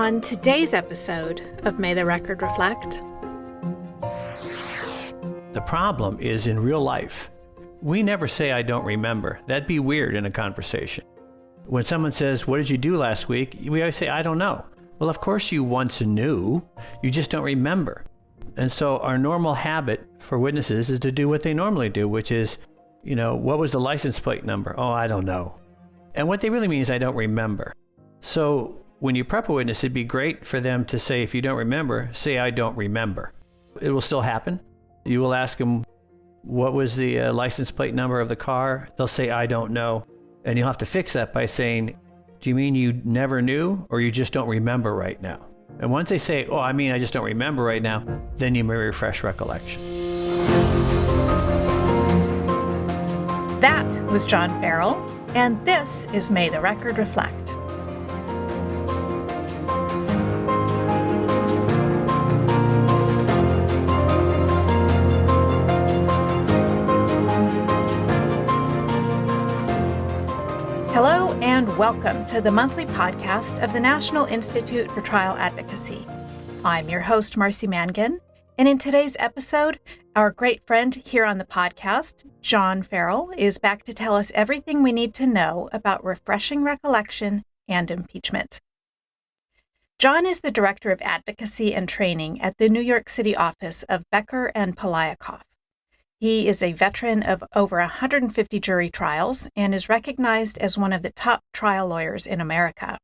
On today's episode of May the Record Reflect. The problem is in real life. We never say, I don't remember. That'd be weird in a conversation. When someone says, what did you do last week? We always say, I don't know. Well, of course you once knew, you just don't remember. And so our normal habit for witnesses is to do what they normally do, which is, what was the license plate number? Oh, I don't know. And what they really mean is, I don't remember. So when you prep a witness, it'd be great for them to say, if you don't remember, say, I don't remember. It will still happen. You will ask them, what was the license plate number of the car? They'll say, I don't know. And you'll have to fix that by saying, do you mean you never knew or you just don't remember right now? And once they say, I just don't remember right now, then you may refresh recollection. That was John Farrell, and this is May the Record Reflect. Hello and welcome to the monthly podcast of the National Institute for Trial Advocacy. I'm your host, Marcy Mangan, and in today's episode, our great friend here on the podcast, John Farrell, is back to tell us everything we need to know about refreshing recollection and impeachment. John is the Director of Advocacy and Training at the New York City office of Becker and Poliakoff. He is a veteran of over 150 jury trials and is recognized as one of the top trial lawyers in America.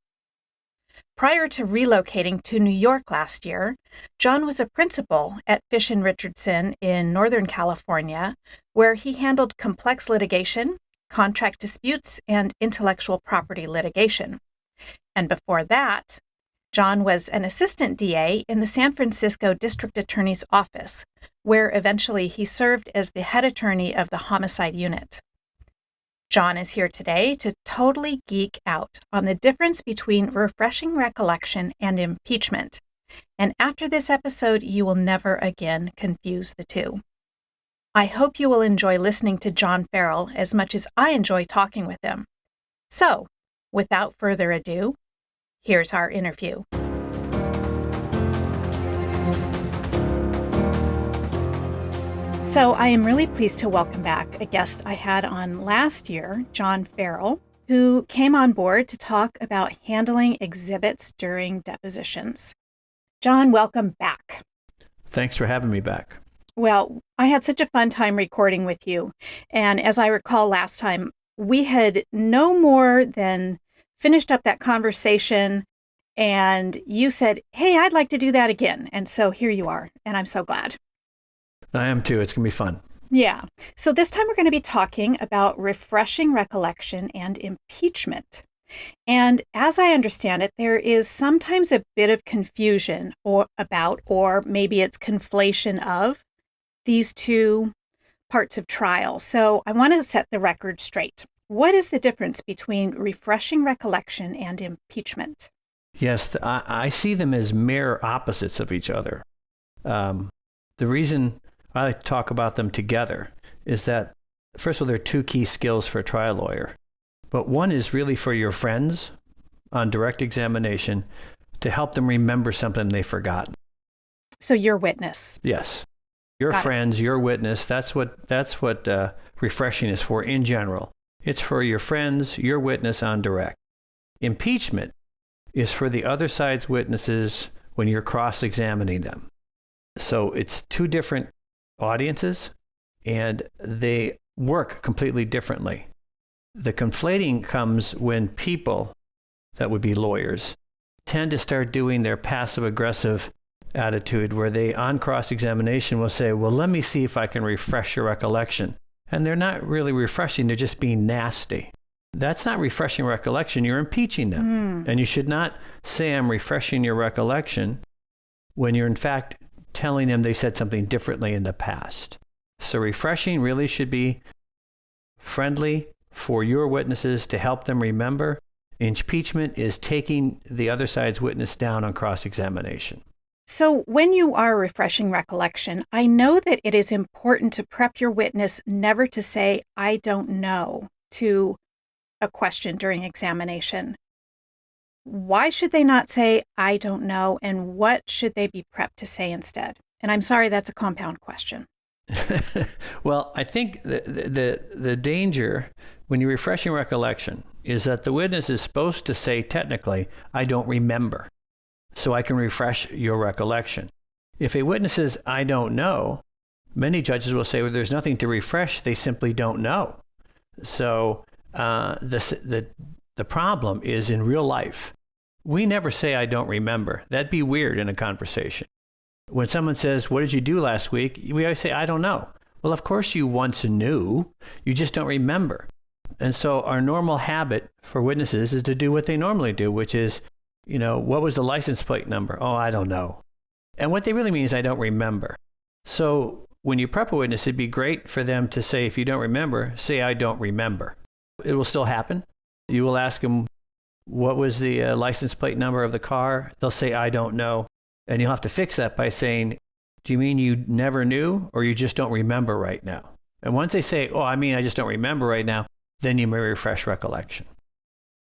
Prior to relocating to New York last year, John was a principal at Fish & Richardson in Northern California, where he handled complex litigation, contract disputes, and intellectual property litigation. And before that, John was an assistant DA in the San Francisco District Attorney's Office, where eventually he served as the head attorney of the homicide unit. John is here today to totally geek out on the difference between refreshing recollection and impeachment. And after this episode, you will never again confuse the two. I hope you will enjoy listening to John Farrell as much as I enjoy talking with him. So, without further ado, here's our interview. So I am really pleased to welcome back a guest I had on last year, John Farrell, who came on board to talk about handling exhibits during depositions. John, welcome back. Thanks for having me back. Well, I had such a fun time recording with you. And as I recall last time, we had no more than finished up that conversation, and you said, hey, I'd like to do that again. And so here you are, and I'm so glad. I am too. It's going to be fun. Yeah. So this time we're going to be talking about refreshing recollection and impeachment. And as I understand it, there is sometimes a bit of confusion or maybe it's conflation of these two parts of trial. So I want to set the record straight. What is the difference between refreshing recollection and impeachment? Yes, I see them as mirror opposites of each other. The reason I like to talk about them together is that, first of all, they're two key skills for a trial lawyer. But one is really for your friends on direct examination to help them remember something they've forgotten. So your witness. Yes. Your friends, your witness, that's what refreshing is for in general. It's for your friends, your witness on direct. Impeachment is for the other side's witnesses when you're cross-examining them. So it's two different audiences, and they work completely differently. The conflating comes when people, that would be lawyers, tend to start doing their passive-aggressive attitude where they, on cross-examination, will say, well, let me see if I can refresh your recollection. And they're not really refreshing, they're just being nasty. That's not refreshing recollection, you're impeaching them. And you should not say, I'm refreshing your recollection, when you're in fact telling them they said something differently in the past. So refreshing really should be friendly for your witnesses to help them remember. Impeachment is taking the other side's witness down on cross-examination. So when you are refreshing recollection, I know that it is important to prep your witness never to say, I don't know, to a question during examination. why should they not say, I don't know, and what should they be prepped to say instead? And I'm sorry, that's a compound question. Well, I think the danger when you're refreshing recollection is that the witness is supposed to say technically, I don't remember, so I can refresh your recollection. If a witness says, I don't know, many judges will say, well, there's nothing to refresh, they simply don't know. So the problem is in real life, we never say, I don't remember. That'd be weird in a conversation. When someone says, what did you do last week? We always say, I don't know. Well, of course you once knew, you just don't remember. And so our normal habit for witnesses is to do what they normally do, which is, what was the license plate number? Oh, I don't know. And what they really mean is, I don't remember. So when you prep a witness, it'd be great for them to say, if you don't remember, say, I don't remember. It will still happen. You will ask them, what was the license plate number of the car? They'll say, I don't know. And you'll have to fix that by saying, do you mean you never knew or you just don't remember right now? And once they say, oh, I mean, I just don't remember right now, then you may refresh recollection.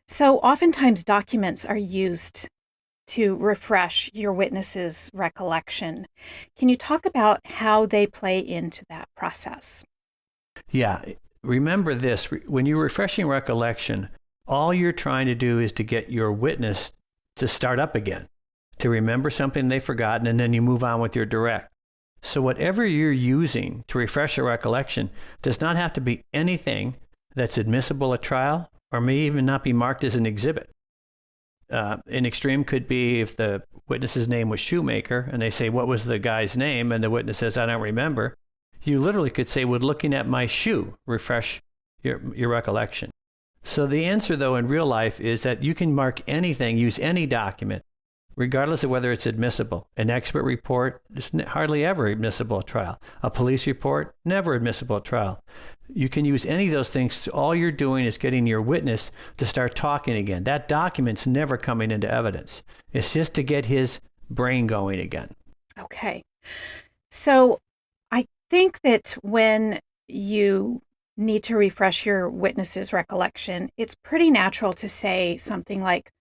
So oftentimes documents are used to refresh your witness's recollection. Can you talk about how they play into that process? Yeah. Remember this, when you're refreshing recollection, all you're trying to do is to get your witness to start up again, to remember something they've forgotten, and then you move on with your direct. So whatever you're using to refresh a recollection does not have to be anything that's admissible at trial or may even not be marked as an exhibit. An extreme could be if the witness's name was Shoemaker and they say, what was the guy's name? And the witness says, I don't remember. You literally could say, would looking at my shoe refresh your recollection? So the answer, though, in real life is that you can mark anything, use any document, regardless of whether it's admissible. An expert report is hardly ever admissible at trial. A police report, never admissible at trial. You can use any of those things. All you're doing is getting your witness to start talking again. That document's never coming into evidence. It's just to get his brain going again. Okay. So I think that when you need to refresh your witness's recollection, it's pretty natural to say something like,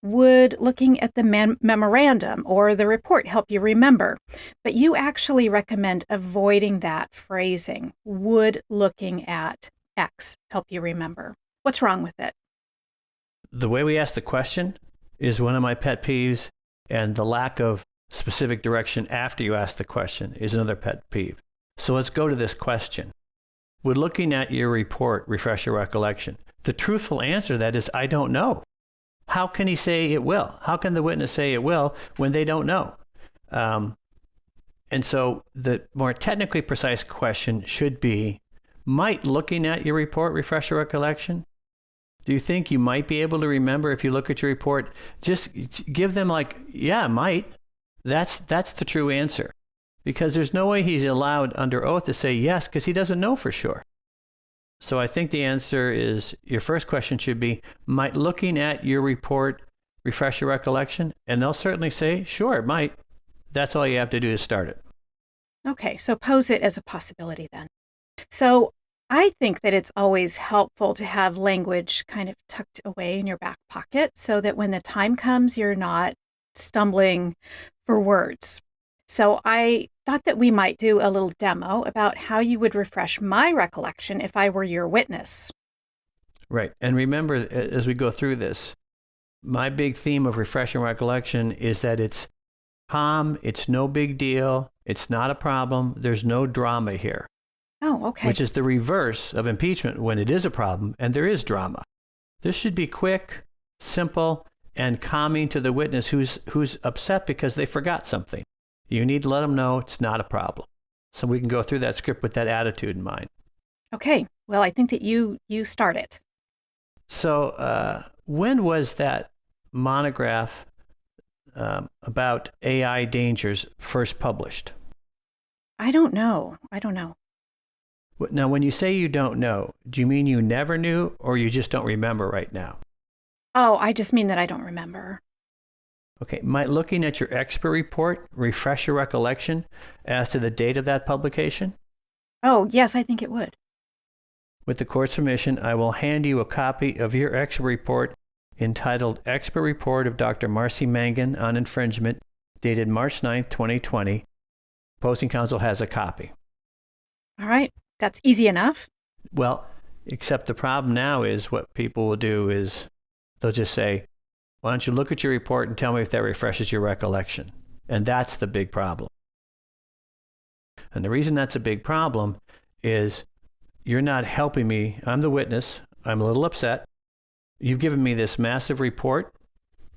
would looking at the memorandum or the report help you remember? But you actually recommend avoiding that phrasing. Would looking at X help you remember? What's wrong with it? The way we ask the question is one of my pet peeves, and the lack of specific direction after you ask the question is another pet peeve. So let's go to this question. Would looking at your report refresh your recollection? The truthful answer to that is, I don't know. How can he say it will? How can the witness say it will when they don't know? And so the more technically precise question should be, might looking at your report refresh your recollection? Do you think you might be able to remember if you look at your report? Just give them yeah, might. That's the true answer. Because there's no way he's allowed under oath to say yes, because he doesn't know for sure. So I think the answer is, your first question should be, might looking at your report refresh your recollection? And they'll certainly say, sure, it might. That's all you have to do is start it. Okay, so pose it as a possibility then. So I think that it's always helpful to have language kind of tucked away in your back pocket so that when the time comes, you're not stumbling for words. So I thought that we might do a little demo about how you would refresh my recollection if I were your witness. Right. And remember, as we go through this, my big theme of refreshing recollection is that it's calm, it's no big deal, it's not a problem, there's no drama here. Oh, okay. Which is the reverse of impeachment when it is a problem and there is drama. This should be quick, simple, and calming to the witness who's upset because they forgot something. You need to let them know it's not a problem. So we can go through that script with that attitude in mind. Okay. Well, I think that you start it. So when was that monograph about AI dangers first published? I don't know. Now, when you say you don't know, do you mean you never knew or you just don't remember right now? Oh, I just mean that I don't remember. Okay, might looking at your expert report refresh your recollection as to the date of that publication? Oh, yes, I think it would. With the court's permission, I will hand you a copy of your expert report entitled Expert Report of Dr. Marcy Mangan on Infringement, dated March 9th, 2020. Opposing counsel has a copy. All right. That's easy enough. Well, except the problem now is what people will do is they'll just say, why don't you look at your report and tell me if that refreshes your recollection? And that's the big problem. And the reason that's a big problem is you're not helping me. I'm the witness. I'm a little upset. You've given me this massive report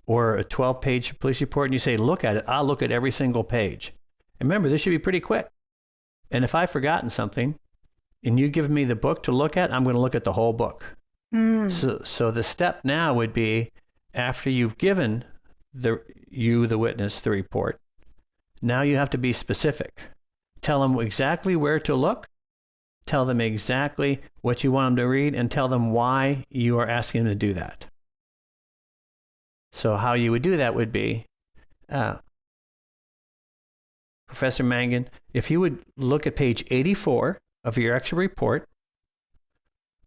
or a 12-page police report, and you say, look at it. I'll look at every single page. And remember, this should be pretty quick. And if I've forgotten something and you give me the book to look at, I'm going to look at the whole book. So the step now would be, after you've given the witness, the report, now you have to be specific. Tell them exactly where to look. Tell them exactly what you want them to read, and tell them why you are asking them to do that. So how you would do that would be, Professor Mangan, if you would look at page 84 of your expert report,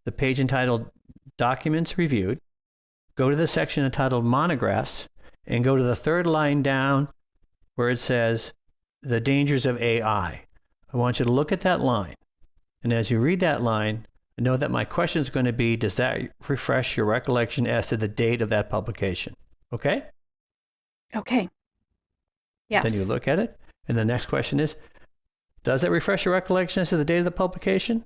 the page entitled Documents Reviewed, go to the section entitled Monographs, and go to the third line down where it says the dangers of AI. I want you to look at that line. And as you read that line, know that my question is going to be, does that refresh your recollection as to the date of that publication? Okay? Okay. Yes. Then you look at it. And the next question is, does that refresh your recollection as to the date of the publication?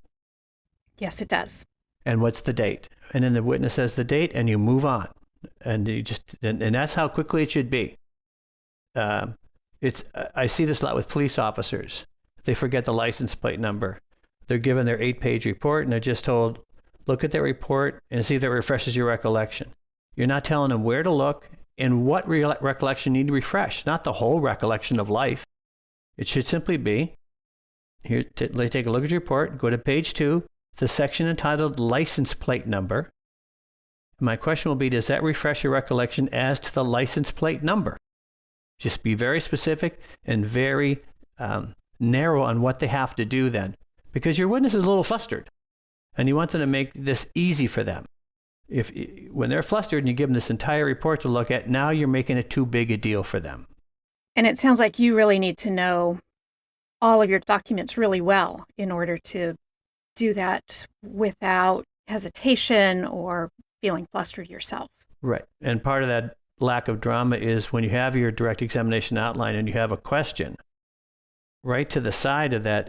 Yes, it does. And what's the date? And then the witness says the date, and you move on. And you just, and that's how quickly it should be. I see this a lot with police officers. They forget the license plate number. They're given their 8-page report, and they're just told, look at their report and see if that refreshes your recollection. You're not telling them where to look and what recollection you need to refresh, not the whole recollection of life. It should simply be, here, take a look at your report, go to page 2, the section entitled License Plate Number. My question will be, does that refresh your recollection as to the license plate number? Just be very specific and very narrow on what they have to do then, because your witness is a little flustered, and you want them to make this easy for them. When they're flustered and you give them this entire report to look at, now you're making it too big a deal for them. And it sounds like you really need to know all of your documents really well in order to do that without hesitation or feeling flustered yourself. Right. And part of that lack of drama is when you have your direct examination outline and you have a question, right to the side of that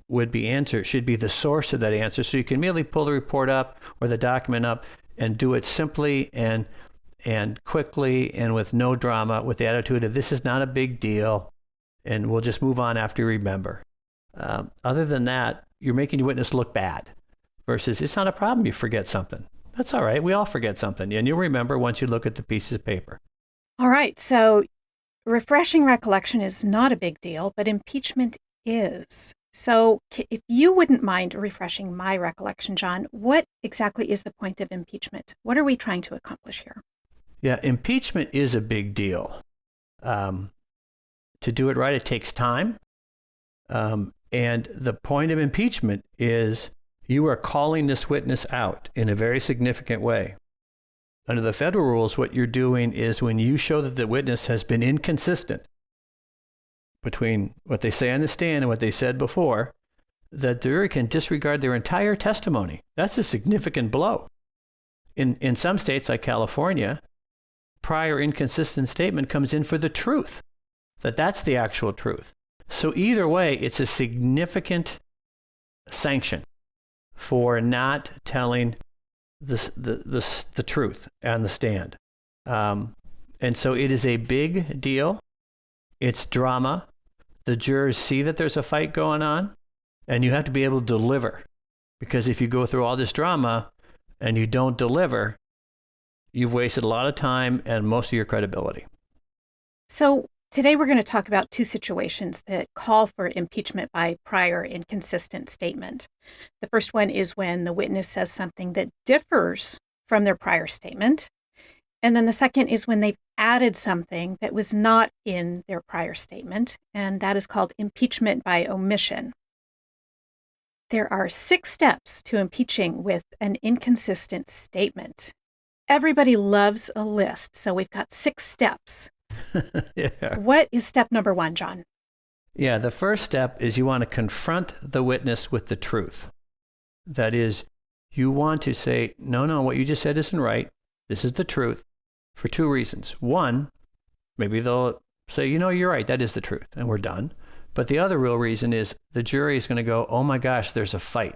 would-be answer should be the source of that answer. So you can immediately pull the report up or the document up and do it simply and quickly and with no drama, with the attitude of this is not a big deal and we'll just move on after you remember. Other than that, you're making your witness look bad versus it's not a problem you forget something. That's all right. We all forget something, and you'll remember once you look at the pieces of paper. All right. So refreshing recollection is not a big deal, but impeachment is. So if you wouldn't mind refreshing my recollection, John, what exactly is the point of impeachment? What are we trying to accomplish here? Yeah, impeachment is a big deal. To do it right, it takes time. And the point of impeachment is you are calling this witness out in a very significant way. Under the federal rules, what you're doing is when you show that the witness has been inconsistent between what they say on the stand and what they said before, the jury can disregard their entire testimony. That's a significant blow. In some states like California, prior inconsistent statement comes in for the truth, that's the actual truth. So either way, it's a significant sanction for not telling the truth on the stand. And so it is a big deal. It's drama. The jurors see that there's a fight going on, and you have to be able to deliver. Because if you go through all this drama and you don't deliver, you've wasted a lot of time and most of your credibility. So today we're going to talk about two situations that call for impeachment by prior inconsistent statement. The first one is when the witness says something that differs from their prior statement. And then the second is when they've added something that was not in their prior statement, and that is called impeachment by omission. There are 6 steps to impeaching with an inconsistent statement. everybody loves a list. So we've got 6 steps. Yeah. What is step number 1, John? Yeah, the first step is you want to confront the witness with the truth. That is, you want to say, no, what you just said isn't right. This is the truth for 2 reasons. One, maybe they'll say, you're right, that is the truth, and we're done. But the other real reason is the jury is going to go, oh my gosh, there's a fight.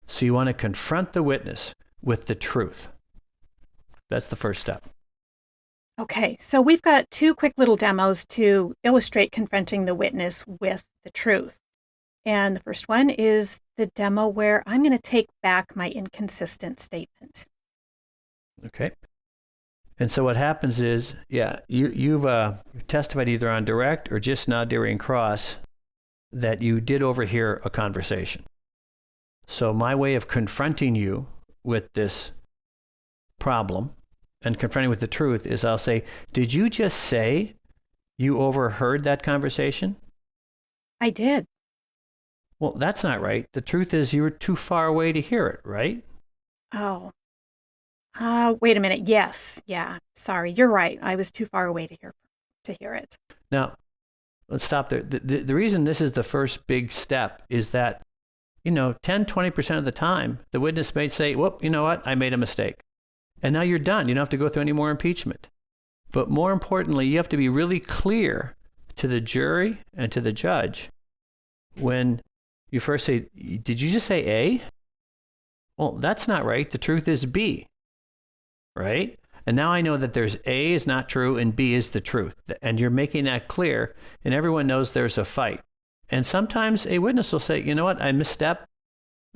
So you want to confront the witness with the truth. That's the first step. Okay, so we've got 2 quick little demos to illustrate confronting the witness with the truth. And the first one is the demo where I'm going to take back my inconsistent statement. Okay. And so what happens is, you've testified either on direct or just now during cross that you did overhear a conversation. So my way of confronting you with this problem and confronting with the truth is I'll say, did you just say you overheard that conversation? I did. Well, that's not right. The truth is you were too far away to hear it, right? Oh. Wait a minute. Yes. Yeah. Sorry. You're right. I was too far away to hear it. Now, let's stop there. The reason this is the first big step is that, 10-20% of the time, the witness may say, whoop, you know what? I made a mistake. And now you're done. You don't have to go through any more impeachment. But more importantly, you have to be really clear to the jury and to the judge when you first say, did you just say A? Well, that's not right. The truth is B, right? And now I know that there's A is not true and B is the truth. And you're making that clear, and everyone knows there's a fight. And sometimes a witness will say, you know what, I misstepped.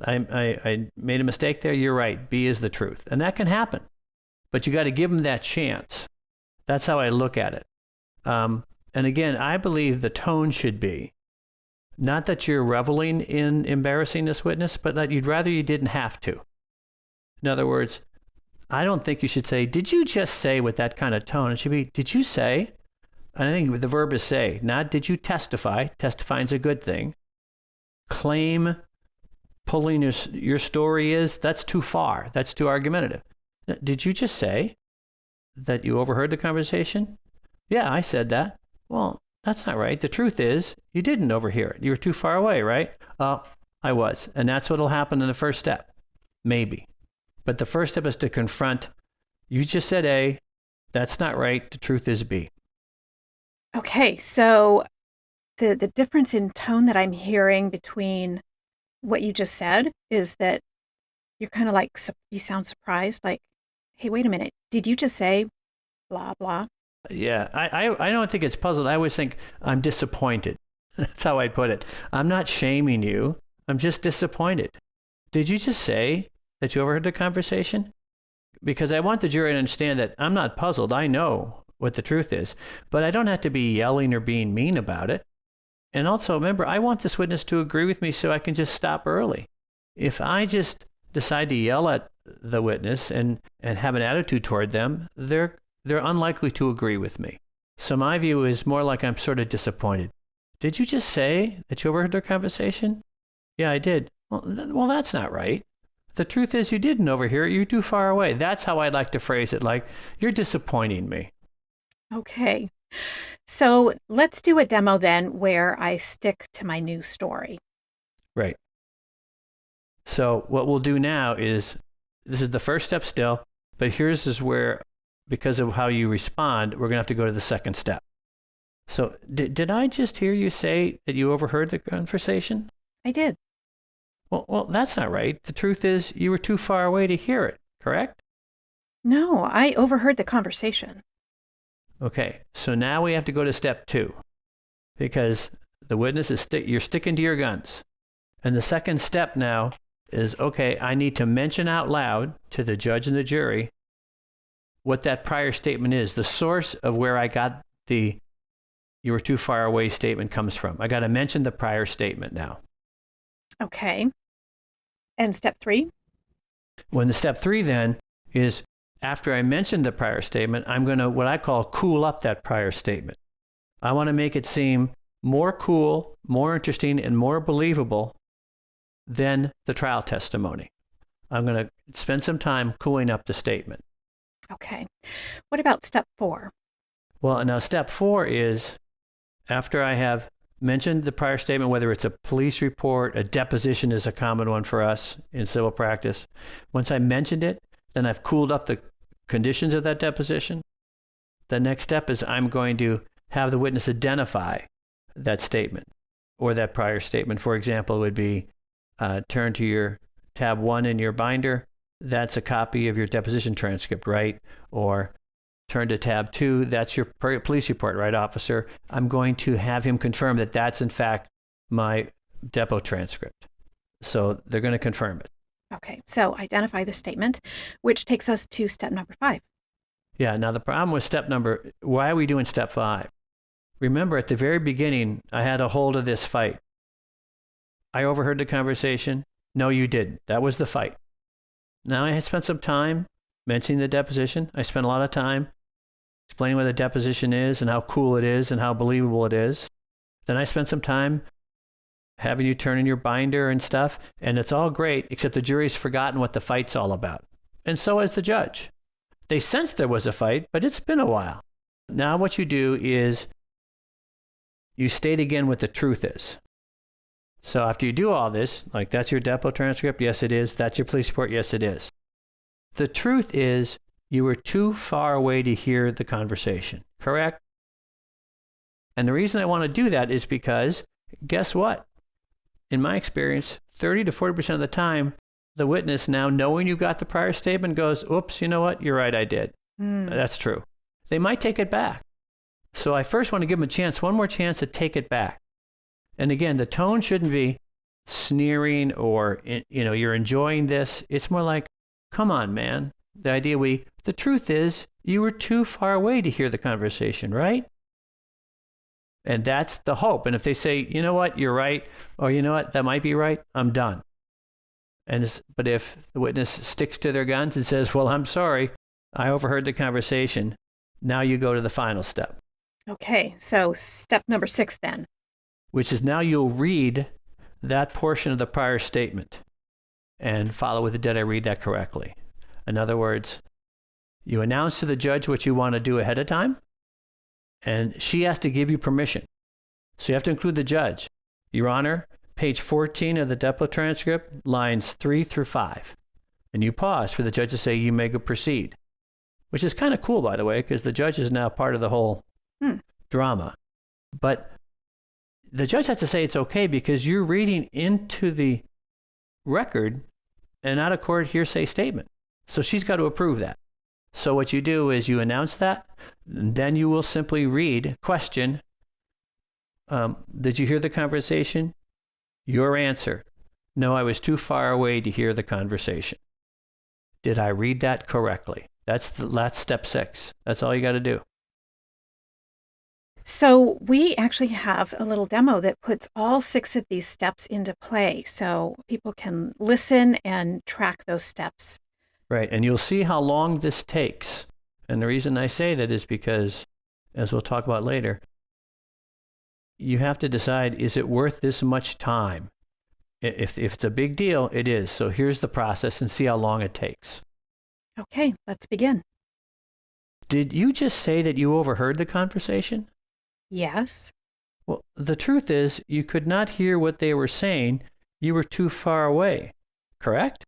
I made a mistake there. You're right. B is the truth. And that can happen. But you got to give them that chance. That's how I look at it. And again, I believe the tone should be not that you're reveling in embarrassing this witness, but that you'd rather you didn't have to. In other words, I don't think you should say, did you just say with that kind of tone? It should be, did you say? And I think the verb is say, not did you testify. Testifying is a good thing. Claim, pulling your story is, that's too far. That's too argumentative. Did you just say that you overheard the conversation? Yeah, I said that. Well, that's not right. The truth is, you didn't overhear it. You were too far away, right? I was. And that's what will happen in the first step. Maybe. But the first step is to confront, you just said A, that's not right, the truth is B. Okay, so the difference in tone that I'm hearing between what you just said is that you're kind of like, you sound surprised, like, hey, wait a minute, did you just say blah, blah? Yeah, I don't think it's puzzled. I always think I'm disappointed. That's how I'd put it. I'm not shaming you. I'm just disappointed. Did you just say that you overheard the conversation? Because I want the jury to understand that I'm not puzzled. I know what the truth is, but I don't have to be yelling or being mean about it. And also, remember, I want this witness to agree with me so I can just stop early. If I just decide to yell at the witness and have an attitude toward them, they're unlikely to agree with me. So my view is more like I'm sort of disappointed. Did you just say that you overheard their conversation? Yeah, I did. Well, that's not right. The truth is you didn't overhear it. You're too far away. That's how I'd like to phrase it, like, you're disappointing me. Okay. So let's do a demo then where I stick to my new story. Right. So what we'll do now is, this is the first step still, but here's is where, because of how you respond, we're going to have to go to the second step. So did I just hear you say that you overheard the conversation? I did. Well, that's not right. The truth is you were too far away to hear it, correct? No, I overheard the conversation. Okay, so now we have to go to step 2, because the witness is you're sticking to your guns. And the second step now is, okay, I need to mention out loud to the judge and the jury what that prior statement is, the source of where I got the you were too far away statement comes from. I got to mention the prior statement now. Okay. And step 3? When the step 3 then is, after I mentioned the prior statement, I'm going to, what I call, cool up that prior statement. I want to make it seem more cool, more interesting, and more believable than the trial testimony. I'm going to spend some time cooling up the statement. Okay. What about step 4? Well, now step 4 is after I have mentioned the prior statement, whether it's a police report, a deposition is a common one for us in civil practice. Once I mentioned it, then I've cooled up the conditions of that deposition. The next step is I'm going to have the witness identify that statement or that prior statement. For example, it would be turn to your tab 1 in your binder. That's a copy of your deposition transcript, right? Or turn to tab 2. That's your police report, right, officer? I'm going to have him confirm that that's, in fact, my depo transcript. So they're going to confirm it. Okay, so identify the statement, which takes us to step number 5. Yeah, now the problem with why are we doing step 5? Remember, at the very beginning, I had a hold of this fight. I overheard the conversation. No, you didn't. That was the fight. Now I had spent some time mentioning the deposition. I spent a lot of time explaining what the deposition is and how cool it is and how believable it is. Then I spent some time having you turn in your binder and stuff, and it's all great, except the jury's forgotten what the fight's all about. And so has the judge. They sensed there was a fight, but it's been a while. Now what you do is you state again what the truth is. So after you do all this, like that's your depo transcript? Yes, it is. That's your police report? Yes, it is. The truth is you were too far away to hear the conversation, correct? And the reason I want to do that is because, guess what? In my experience, 30 to 40% of the time, the witness, now knowing you got the prior statement, goes, oops, you know what? You're right, I did. That's true. They might take it back. So I first want to give them a chance, one more chance to take it back. And again, the tone shouldn't be sneering or, you're enjoying this. It's more like, come on, man. The idea the truth is you were too far away to hear the conversation, right? And that's the hope. And if they say, you know what, you're right, or you know what, that might be right, I'm done. But if the witness sticks to their guns and says, well, I'm sorry, I overheard the conversation, now you go to the final step. Okay, so step number 6 then. Which is now you'll read that portion of the prior statement and follow with did I read that correctly? In other words, you announce to the judge what you want to do ahead of time, and she has to give you permission. So you have to include the judge. Your Honor, page 14 of the depo transcript, lines 3 through 5. And you pause for the judge to say, you may go proceed. Which is kind of cool, by the way, because the judge is now part of the whole drama. But the judge has to say it's okay because you're reading into the record an out-of-court hearsay statement. So she's got to approve that. So what you do is you announce that, and then you will simply read, question, did you hear the conversation? Your answer, no, I was too far away to hear the conversation. Did I read that correctly? That's step 6. That's all you got to do. So we actually have a little demo that puts all 6 of these steps into play so people can listen and track those steps. Right, and you'll see how long this takes. And the reason I say that is because, as we'll talk about later, you have to decide, is it worth this much time? If it's a big deal, it is. So here's the process and see how long it takes. Okay, let's begin. Did you just say that you overheard the conversation? Yes. Well, the truth is you could not hear what they were saying. You were too far away, correct?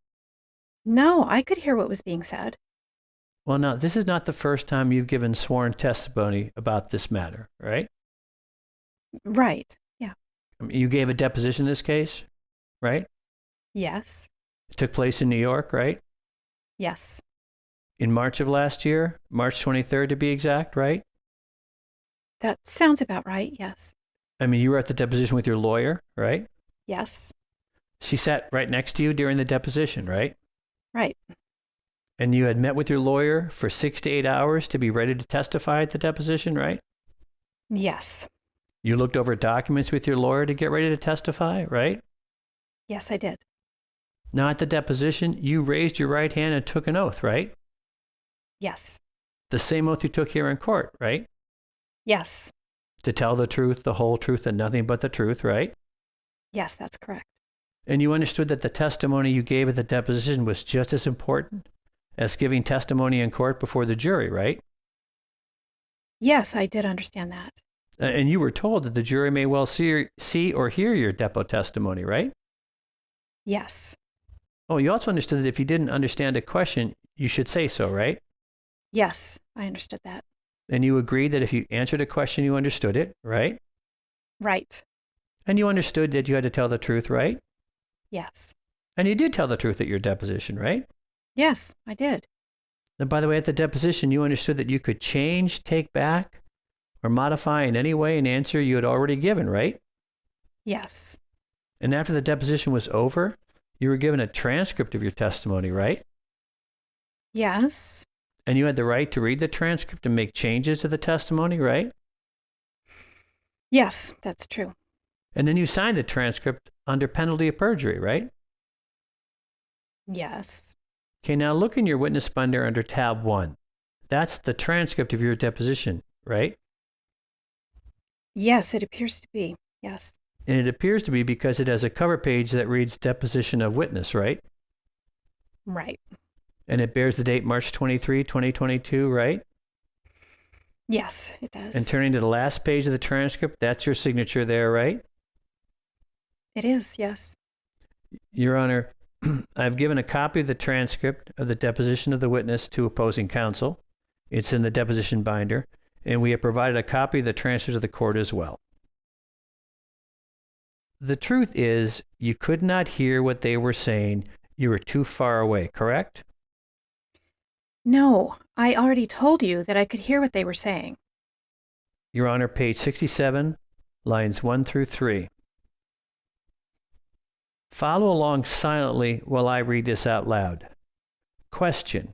No, I could hear what was being said. Well, now, this is not the first time you've given sworn testimony about this matter, right? Right, yeah. You gave a deposition in this case, right? Yes. It took place in New York, right? Yes. In March of last year, March 23rd to be exact, right? That sounds about right, yes. I mean, you were at the deposition with your lawyer, right? Yes. She sat right next to you during the deposition, right? Right. And you had met with your lawyer for 6 to 8 hours to be ready to testify at the deposition, right? Yes. You looked over documents with your lawyer to get ready to testify, right? Yes, I did. Now, at the deposition, you raised your right hand and took an oath, right? Yes. The same oath you took here in court, right? Yes. To tell the truth, the whole truth, and nothing but the truth, right? Yes, that's correct. And you understood that the testimony you gave at the deposition was just as important as giving testimony in court before the jury, right? Yes, I did understand that. And you were told that the jury may well see or hear your depo testimony, right? Yes. Oh, you also understood that if you didn't understand a question, you should say so, right? Yes, I understood that. And you agreed that if you answered a question, you understood it, right? Right. And you understood that you had to tell the truth, right? Yes. And you did tell the truth at your deposition, right? Yes, I did. And by the way, at the deposition, you understood that you could change, take back, or modify in any way an answer you had already given, right? Yes. And after the deposition was over, you were given a transcript of your testimony, right? Yes. And you had the right to read the transcript and make changes to the testimony, right? Yes, that's true. And then you signed the transcript under penalty of perjury, right? Yes. Okay, now look in your witness binder under tab 1. That's the transcript of your deposition, right? Yes, it appears to be. Yes. And it appears to be because it has a cover page that reads deposition of witness, right? Right. And it bears the date March 23, 2022, right? Yes, it does. And turning to the last page of the transcript, that's your signature there, right? It is, yes. Your Honor, I've given a copy of the transcript of the deposition of the witness to opposing counsel. It's in the deposition binder, and we have provided a copy of the transcript to the court as well. The truth is, you could not hear what they were saying. You were too far away, correct? No, I already told you that I could hear what they were saying. Your Honor, page 67, lines 1 through 3. Follow along silently while I read this out loud. Question: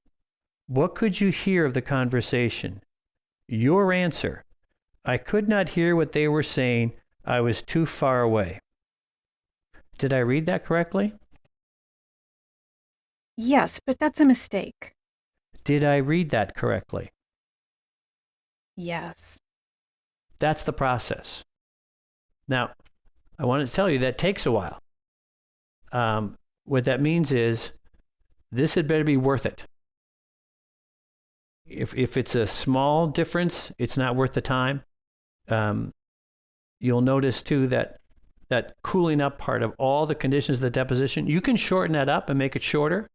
what could you hear of the conversation? Your answer: I could not hear what they were saying. I was too far away. Did I read that correctly? Yes, but that's a mistake. Did I read that correctly? Yes. That's the process. Now, I want to tell you that takes a while. What that means is this had better be worth it. If it's a small difference, it's not worth the time. You'll notice too that cooling up part of all the conditions of the deposition, you can shorten that up and make it shorter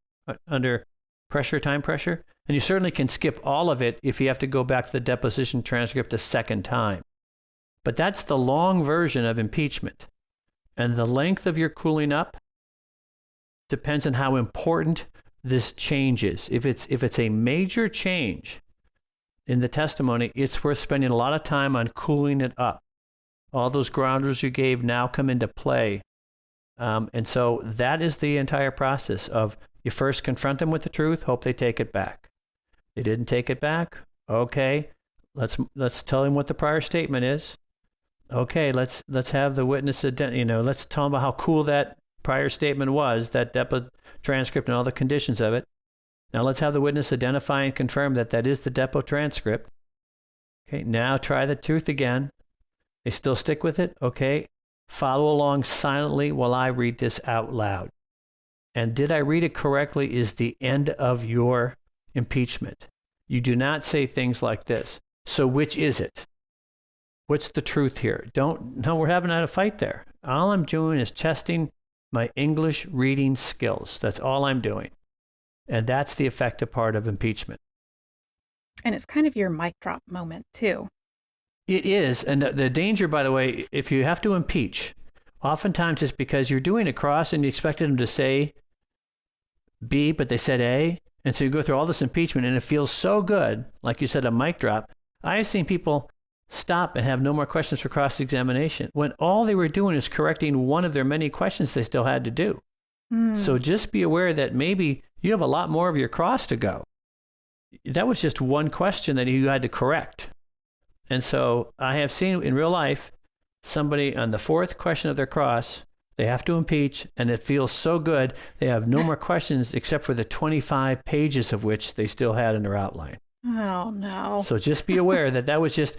under pressure, time pressure. And you certainly can skip all of it if you have to go back to the deposition transcript a second time. But that's the long version of impeachment. And the length of your cooling up depends on how important this change is. If it's a major change in the testimony, it's worth spending a lot of time on cooling it up. All those grounders you gave now come into play. And so that is the entire process of you first confront them with the truth, hope they take it back. They didn't take it back. Okay, let's tell him what the prior statement is. Okay, let's have the witness let's tell him about how cool that prior statement was, that depo transcript and all the conditions of it. Now let's have the witness identify and confirm that that is the depo transcript. Okay, now try the truth again. They still stick with it? Okay, follow along silently while I read this out loud. And did I read it correctly is the end of your impeachment. You do not say things like this. So which is it? What's the truth here? No, we're having a fight there. All I'm doing is testing my English reading skills. That's all I'm doing. And that's the effective part of impeachment. And it's kind of your mic drop moment, too. It is. And the danger, by the way, if you have to impeach, oftentimes it's because you're doing a cross and you expected them to say B, but they said A. And so you go through all this impeachment and it feels so good, like you said, a mic drop. I've seen people stop and have no more questions for cross-examination when all they were doing is correcting one of their many questions they still had to do. So just be aware that maybe you have a lot more of your cross to go. That was just one question that you had to correct. And so I have seen in real life somebody on the fourth question of their cross, they have to impeach, and it feels so good, they have no more questions except for the 25 pages of which they still had in their outline. Oh, no. So just be aware that I was just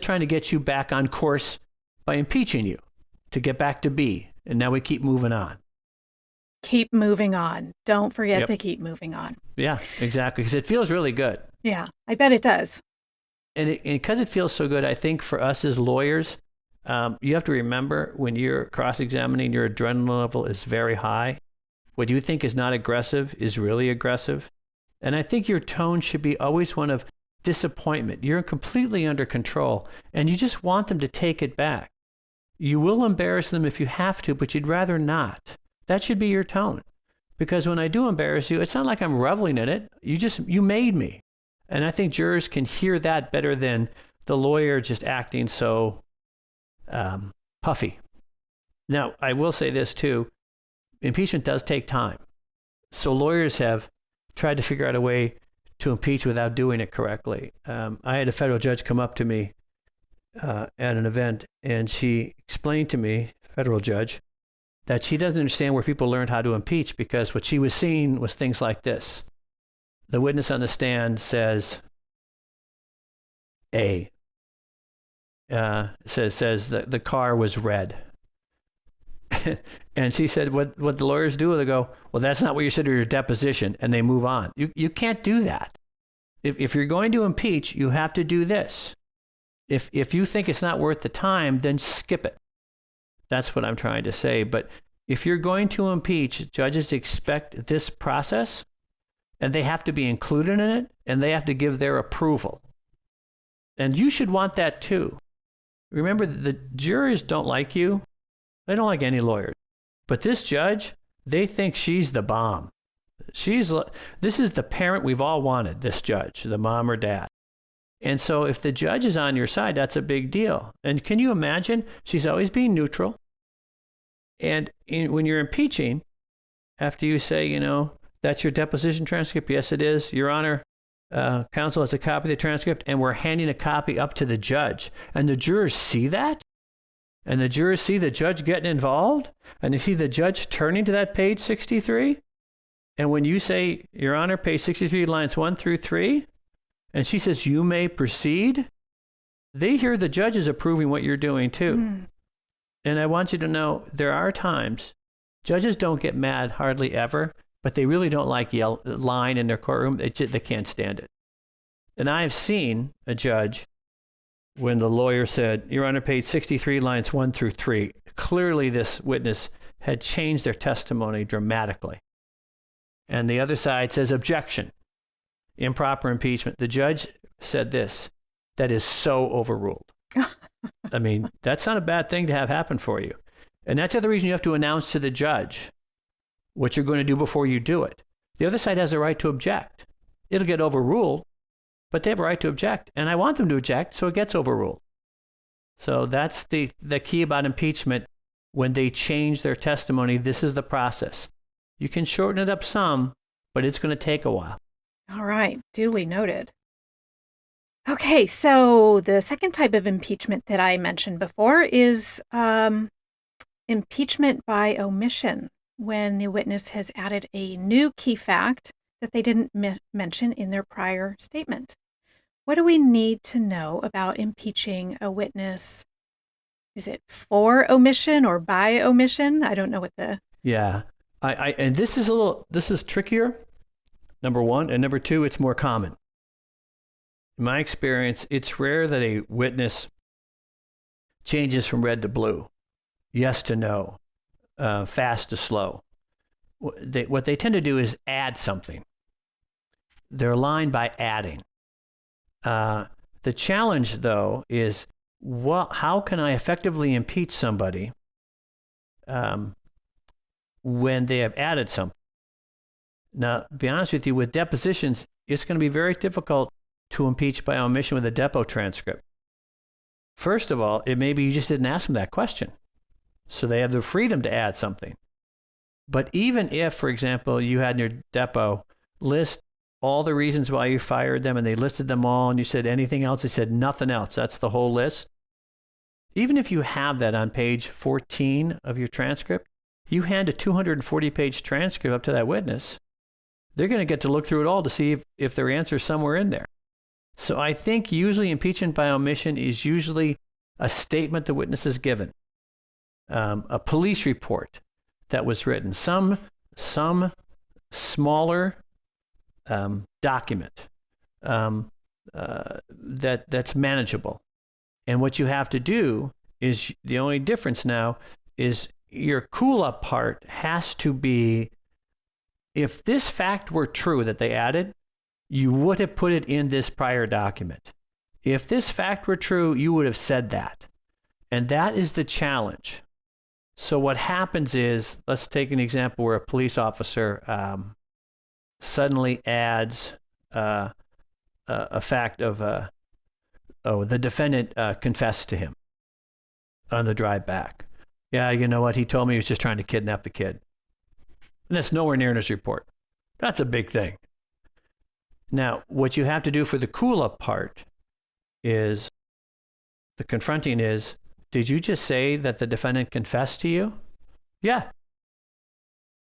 trying to get you back on course by impeaching you to get back to B. And now we keep moving on. keep moving on. Don't forget to keep moving on. Yeah, exactly. Because it feels really good. Yeah, I bet it does. And because it feels so good, I think for us as lawyers, you have to remember when you're cross-examining, your adrenaline level is very high. What you think is not aggressive is really aggressive. And I think your tone should be always one of disappointment. You're completely under control, and you just want them to take it back. You will embarrass them if you have to, but you'd rather not. That should be your tone. Because when I do embarrass you, it's not like I'm reveling in it. You made me. And I think jurors can hear that better than the lawyer just acting so puffy. Now, I will say this too. Impeachment does take time. So lawyers have tried to figure out a way to impeach without doing it correctly. I had a federal judge come up to me at an event, and she explained to me, federal judge, that she doesn't understand where people learned how to impeach, because what she was seeing was things like this. The witness on the stand says A. Says that the car was red. And she said, what the lawyers do, they go, well, that's not what you said in your deposition, and they move on. You can't do that. If you're going to impeach, you have to do this. If you think it's not worth the time, then skip it. That's what I'm trying to say. But if you're going to impeach, judges expect this process, and they have to be included in it, and they have to give their approval. And you should want that too. Remember, the jurors don't like you. They don't like any lawyer. But this judge, they think she's the bomb. This is the parent we've all wanted, this judge, the mom or dad. And so if the judge is on your side, that's a big deal. And can you imagine? She's always being neutral. And when you're impeaching, after you say, that's your deposition transcript? Yes, it is. Your Honor, counsel has a copy of the transcript, and we're handing a copy up to the judge. And the jurors see that? And the jurors see the judge getting involved? And they see the judge turning to that page 63? And when you say, Your Honor, page 63, lines 1 through 3, and she says, you may proceed, they hear the judge is approving what you're doing too. Mm. And I want you to know, there are times, judges don't get mad hardly ever, but they really don't like lying in their courtroom. They can't stand it. And I've seen a judge, when the lawyer said, Your Honor, page 63, lines 1 through 3, clearly this witness had changed their testimony dramatically. And the other side says, objection, improper impeachment. The judge said this, that is so overruled. I mean, that's not a bad thing to have happen for you. And that's the other reason you have to announce to the judge what you're going to do before you do it. The other side has a right to object. It'll get overruled, but they have a right to object. And I want them to object, so it gets overruled. So that's the key about impeachment. When they change their testimony, this is the process. You can shorten it up some, but it's going to take a while. All right, duly noted. Okay, so the second type of impeachment that I mentioned before is impeachment by omission, when the witness has added a new key fact that they didn't mention in their prior statement. What do we need to know about impeaching a witness? Is it for omission or by omission? I don't know what the... Yeah, and this is trickier, number one, and number two, it's more common. In my experience, it's rare that a witness changes from red to blue, yes to no, fast to slow. What they tend to do is add something. They're lying by adding. The challenge, though, is how can I effectively impeach somebody when they have added something? Now, to be honest with you, with depositions, it's going to be very difficult to impeach by omission with a depo transcript. First of all, it may be you just didn't ask them that question, so they have the freedom to add something. But even if, for example, you had in your depo list all the reasons why you fired them, and they listed them all, and you said anything else, they said nothing else, that's the whole list. Even if you have that on page 14 of your transcript, you hand a 240-page transcript up to that witness, they're going to get to look through it all to see if their answer is somewhere in there. So I think usually impeachment by omission is usually a statement the witness has given, a police report that was written, some some smaller document that's manageable. And what you have to do is, the only difference now is your cool up part has to be, if this fact were true that they added, you would have put it in this prior document. If this fact were true, you would have said that. And that is the challenge. So what happens is, let's take an example where a police officer suddenly adds a fact of, the defendant confessed to him on the drive back. Yeah, you know what? He told me he was just trying to kidnap the kid. And that's nowhere near in his report. That's a big thing. Now, what you have to do for the cool-up part is, the confronting is, did you just say that the defendant confessed to you? Yeah.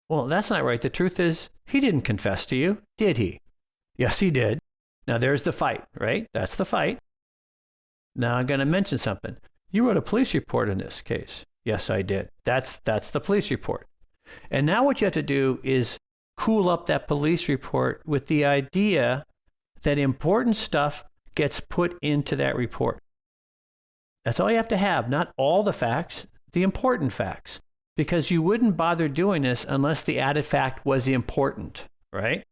Well, that's not right. The truth is, he didn't confess to you, did he? Yes, he did. Now, there's the fight, right? That's the fight. Now, I'm going to mention something. You wrote a police report in this case. Yes, I did. That's the police report. And now what you have to do is cool up that police report with the idea that important stuff gets put into that report. That's all you have to have, not all the facts, the important facts, because you wouldn't bother doing this unless the added fact was important, right?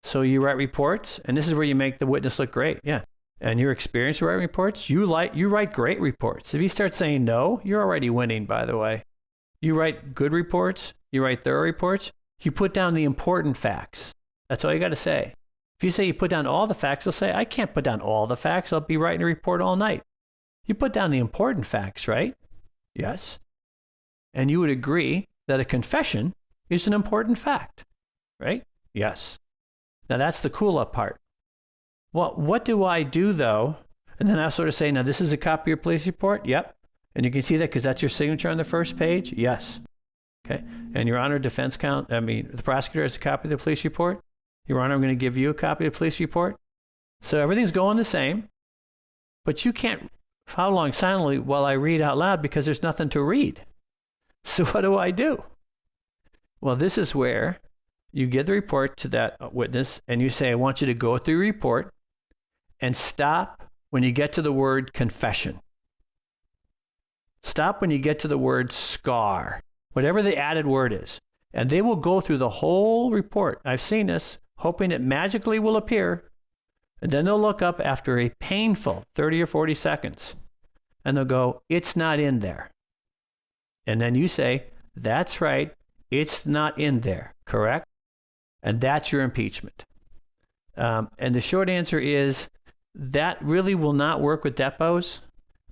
So you write reports, and this is where you make the witness look great, yeah. And your experience writing reports, you write great reports. If you start saying no, you're already winning, by the way. You write good reports, you write thorough reports, you put down the important facts. That's all you got to say. If you say you put down all the facts, they'll say, I can't put down all the facts. I'll be writing a report all night. You put down the important facts, right? Yes. And you would agree that a confession is an important fact, right? Yes. Now that's the cool up part. Well, what do I do though? And then I'll sort of say, now this is a copy of your police report? Yep. And you can see that because that's your signature on the first page? Yes. Okay. And Your Honor, the prosecutor has a copy of the police report. Your Honor, I'm going to give you a copy of the police report. So everything's going the same, but you can't follow along silently while I read out loud because there's nothing to read. So what do? Well, this is where you give the report to that witness and you say, I want you to go through the report and stop when you get to the word confession. Stop when you get to the word scar, whatever the added word is. And they will go through the whole report. I've seen this, hoping it magically will appear. And then they'll look up after a painful 30 or 40 seconds. And they'll go, it's not in there. And then you say, that's right, it's not in there, correct? And that's your impeachment. And the short answer is that really will not work with depots,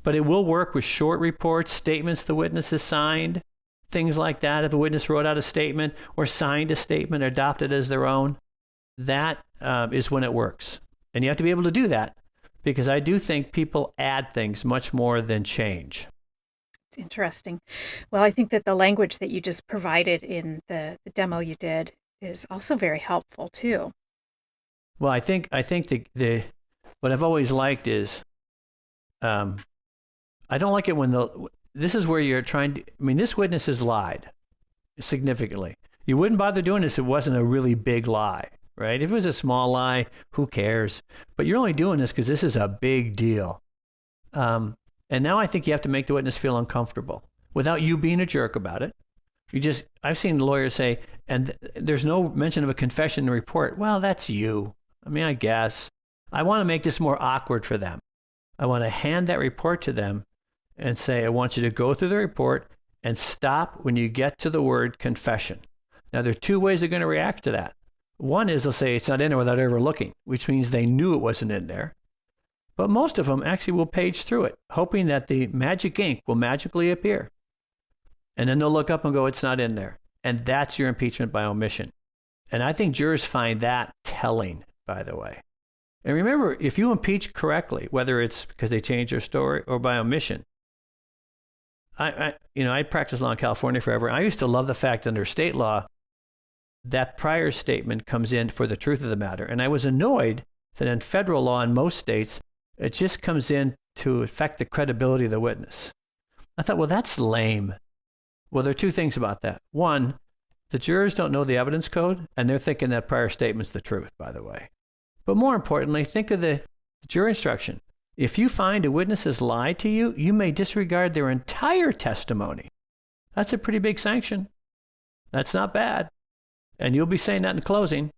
but it will work with short reports, statements the witness has signed, things like that. If a witness wrote out a statement or signed a statement, adopted as their own, that is when it works. And you have to be able to do that because I do think people add things much more than change. It's interesting. Well, I think that the language that you just provided in the demo you did is also very helpful too. Well, I think the what I've always liked is I don't like it when this is where you're trying to, this witness has lied significantly. You wouldn't bother doing this if it wasn't a really big lie, right? If it was a small lie, who cares? But you're only doing this because this is a big deal. And now I think you have to make the witness feel uncomfortable without you being a jerk about it. I've seen lawyers say, and there's no mention of a confession in the report. Well, that's you. I guess. I want to make this more awkward for them. I want to hand that report to them and say, I want you to go through the report and stop when you get to the word confession. Now, there are two ways they're going to react to that. One is they'll say it's not in there without ever looking, which means they knew it wasn't in there. But most of them actually will page through it, hoping that the magic ink will magically appear. And then they'll look up and go, it's not in there. And that's your impeachment by omission. And I think jurors find that telling, by the way. And remember, if you impeach correctly, whether it's because they changed their story or by omission, I practiced law in California forever. I used to love the fact that under state law, that prior statement comes in for the truth of the matter. And I was annoyed that in federal law in most states, it just comes in to affect the credibility of the witness. I thought, well, that's lame. Well, there are two things about that. One, The jurors don't know the evidence code, and they're thinking that prior statement's the truth, by the way. But more importantly, think of the jury instruction. If you find a witness has lied to you, you may disregard their entire testimony. That's a pretty big sanction. That's not bad. And you'll be saying that in closing.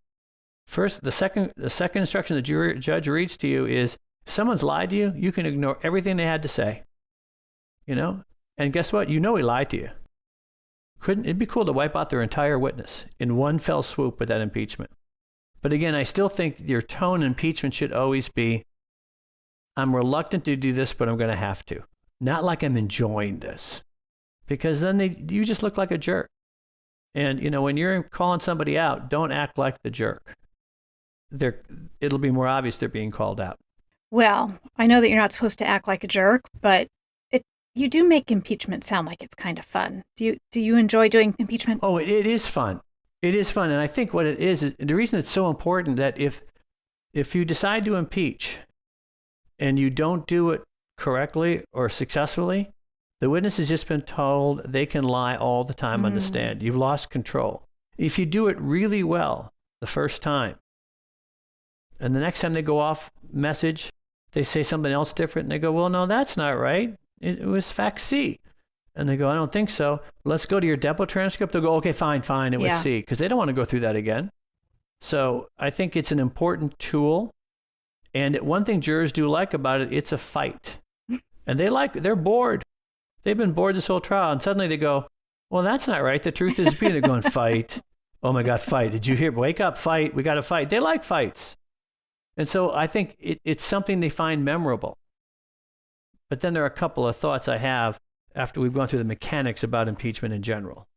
First, the second instruction the judge reads to you is, if someone's lied to you, you can ignore everything they had to say. You know? And guess what? You know he lied to you. It'd be cool to wipe out their entire witness in one fell swoop with that impeachment. But again, I still think your tone in impeachment should always be, I'm reluctant to do this, but I'm going to have to. Not like I'm enjoying this. Because then you just look like a jerk. And, you know, when you're calling somebody out, don't act like the jerk. It'll be more obvious they're being called out. Well, I know that you're not supposed to act like a jerk, but you do make impeachment sound like it's kind of fun. Do you enjoy doing impeachment? Oh, it is fun. It is fun. And I think what it is the reason it's so important that if you decide to impeach and you don't do it correctly or successfully, the witness has just been told they can lie all the time on the stand. You've lost control. If you do it really well the first time, and the next time they go off message, they say something else different, and they go, well, no, that's not right. It was fact C. And they go, I don't think so. Let's go to your depot transcript. They'll go, okay, fine, it was C. Because they don't want to go through that again. So I think it's an important tool. And one thing jurors do like about it, it's a fight. And they're bored. They've been bored this whole trial. And suddenly they go, well, that's not right. The truth is B. They're going, fight. Oh my God, fight. Did you hear? Wake up, fight. We got to fight. They like fights. And so I think it's something they find memorable. But then there are a couple of thoughts I have after we've gone through the mechanics about impeachment in general.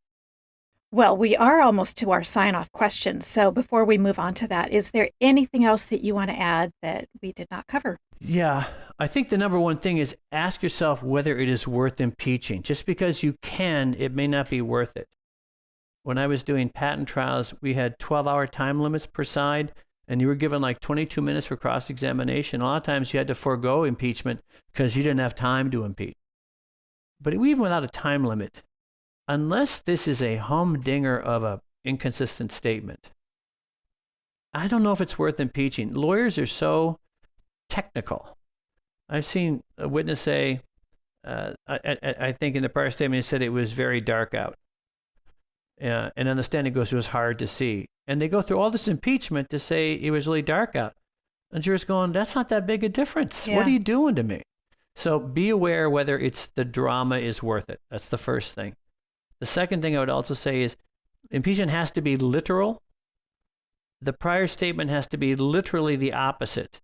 Well, we are almost to our sign-off questions. So before we move on to that, is there anything else that you want to add that we did not cover? Yeah, I think the number one thing is ask yourself whether it is worth impeaching. Just because you can, it may not be worth it. When I was doing patent trials, we had 12-hour time limits per side, and you were given like 22 minutes for cross-examination. A lot of times you had to forego impeachment because you didn't have time to impeach. But even without a time limit, unless this is a humdinger of an inconsistent statement, I don't know if it's worth impeaching. Lawyers are so technical. I've seen a witness say, I think in the prior statement, he said it was very dark out. And on the stand, it goes, it was hard to see. And they go through all this impeachment to say it was really dark out. And jurors going, that's not that big a difference. Yeah. What are you doing to me? So be aware whether the drama is worth it. That's the first thing. The second thing I would also say is impeachment has to be literal. The prior statement has to be literally the opposite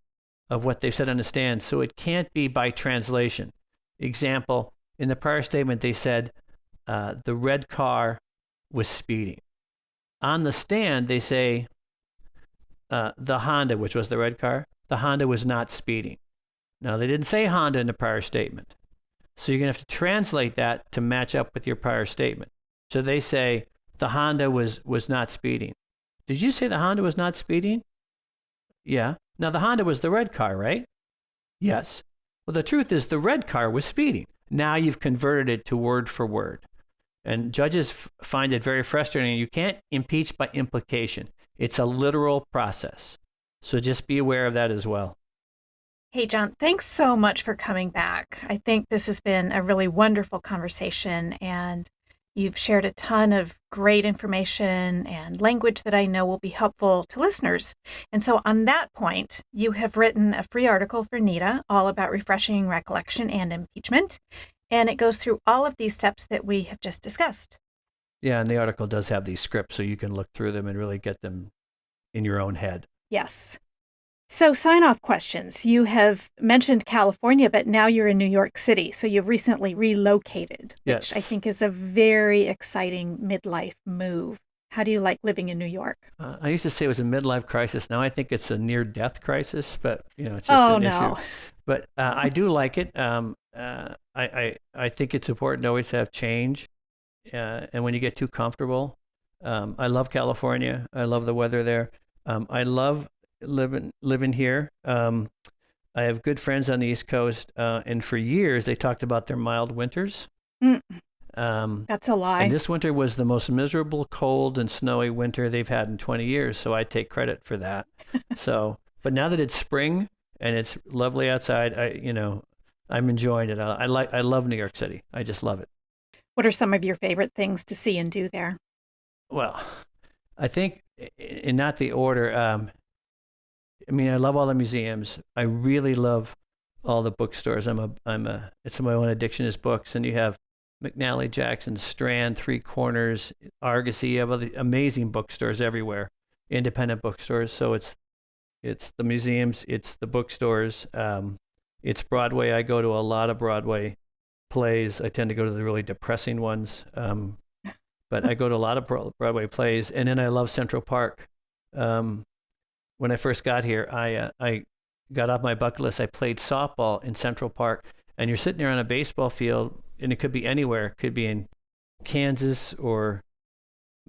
of what they've said on the stand. So it can't be by translation. Example, in the prior statement, they said the red car was speeding. On the stand, they say the Honda, which was the red car, the Honda was not speeding. Now, they didn't say Honda in the prior statement. So you're going to have to translate that to match up with your prior statement. So they say the Honda was not speeding. Did you say the Honda was not speeding? Yeah. Now, the Honda was the red car, right? Yes. Well, the truth is the red car was speeding. Now you've converted it to word for word. And judges find it very frustrating. You can't impeach by implication. It's a literal process. So just be aware of that as well. Hey, John, thanks so much for coming back. I think this has been a really wonderful conversation, and you've shared a ton of great information and language that I know will be helpful to listeners. And so on that point, you have written a free article for NITA all about refreshing recollection and impeachment. And it goes through all of these steps that we have just discussed. Yeah, and the article does have these scripts, so you can look through them and really get them in your own head. Yes. So sign-off questions. You have mentioned California, but now you're in New York City. So you've recently relocated, yes, which I think is a very exciting midlife move. How do you like living in New York? I used to say it was a midlife crisis. Now I think it's a near-death crisis, but it's just an issue. But I do like it. I think it's important to always have change. And when you get too comfortable, I love California. I love the weather there. I love living here. I have good friends on the East Coast, and for years they talked about their mild winters. That's a lie. And this winter was the most miserable, cold, and snowy winter they've had in 20 years. So I take credit for that. But now that it's spring and it's lovely outside, I'm enjoying it. I love New York City. I just love it. What are some of your favorite things to see and do there? Well, I think, in not the order, I love all the museums. I really love all the bookstores. It's my own addiction is books. And you have McNally, Jackson, Strand, Three Corners, Argosy. You have other amazing bookstores everywhere, independent bookstores. So it's the museums, it's the bookstores, it's Broadway. I go to a lot of Broadway plays. I tend to go to the really depressing ones, but I go to a lot of Broadway plays. And then I love Central Park. When I first got here, I got off my bucket list. I played softball in Central Park, and you're sitting there on a baseball field, and it could be anywhere. It could be in Kansas or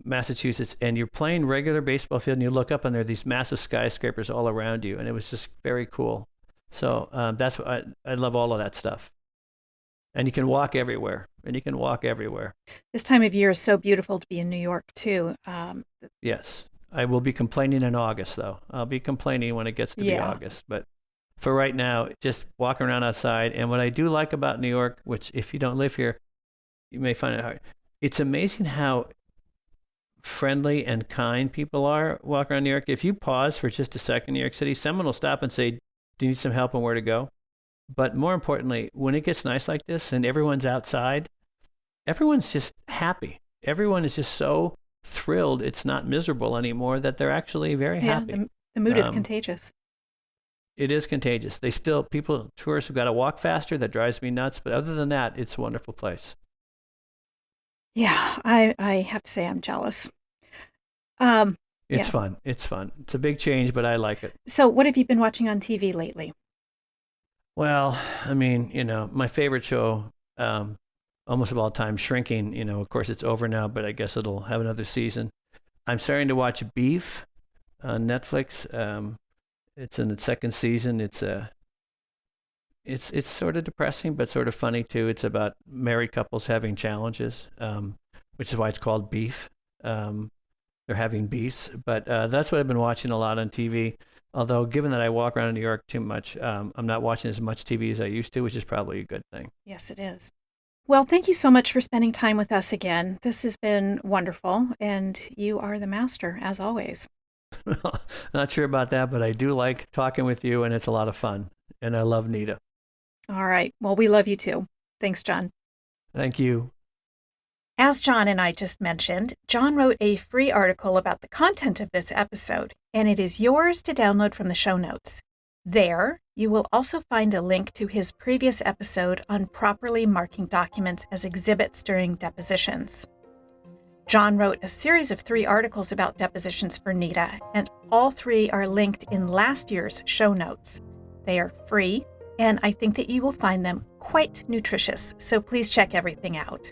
Massachusetts, and you're playing regular baseball field, and you look up, and there are these massive skyscrapers all around you, and it was just very cool. So that's what I love all of that stuff. And you can walk everywhere. This time of year is so beautiful to be in New York, too. Yes. I will be complaining in August, though. I'll be complaining when it gets to be August. But for right now, just walking around outside. And what I do like about New York, which if you don't live here, you may find it hard. It's amazing how friendly and kind people are walking around New York. If you pause for just a second in New York City, someone will stop and say, do you need some help on where to go? But more importantly, when it gets nice like this and everyone's outside, everyone's just happy. Everyone is just so thrilled it's not miserable anymore, that they're actually very happy. The mood is contagious. It is contagious. Tourists have got to walk faster. That drives me nuts. But other than that, it's a wonderful place. Yeah, I have to say I'm jealous. It's fun. It's fun. It's a big change, but I like it. So what have you been watching on TV lately? Well, my favorite show, almost of all time, Shrinking. Of course, it's over now, but I guess it'll have another season. I'm starting to watch Beef on Netflix. It's in the second season. It's sort of depressing, but sort of funny too. It's about married couples having challenges, which is why it's called Beef. They're having beefs, but that's what I've been watching a lot on TV. Although, given that I walk around in New York too much, I'm not watching as much TV as I used to, which is probably a good thing. Yes, it is. Well, thank you so much for spending time with us again. This has been wonderful, and you are the master, as always. Not sure about that, but I do like talking with you, and it's a lot of fun. And I love Nita. All right. Well, we love you too. Thanks, John. Thank you. As John and I just mentioned, John wrote a free article about the content of this episode, and it is yours to download from the show notes. There, you will also find a link to his previous episode on properly marking documents as exhibits during depositions. John wrote a series of 3 articles about depositions for Nita, and all 3 are linked in last year's show notes. They are free, and I think that you will find them quite nutritious, so please check everything out.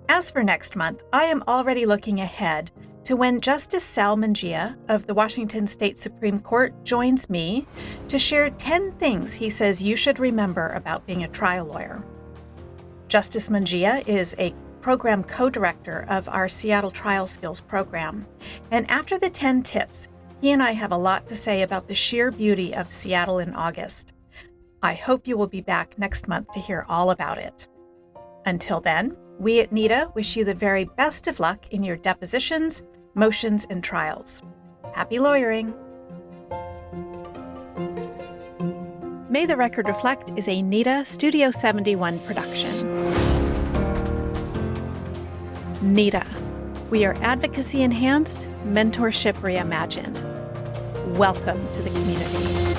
As for next month, I am already looking ahead to when Justice Sal Mangia of the Washington State Supreme Court joins me to share 10 things he says you should remember about being a trial lawyer. Justice Mangia is a program co-director of our Seattle Trial Skills program, and after the 10 tips, he and I have a lot to say about the sheer beauty of Seattle in August. I hope you will be back next month to hear all about it. Until then, we at NITA wish you the very best of luck in your depositions, motions, and trials. Happy lawyering! May the Record Reflect is a NITA Studio 71 production. NITA. We are advocacy enhanced, mentorship reimagined. Welcome to the community.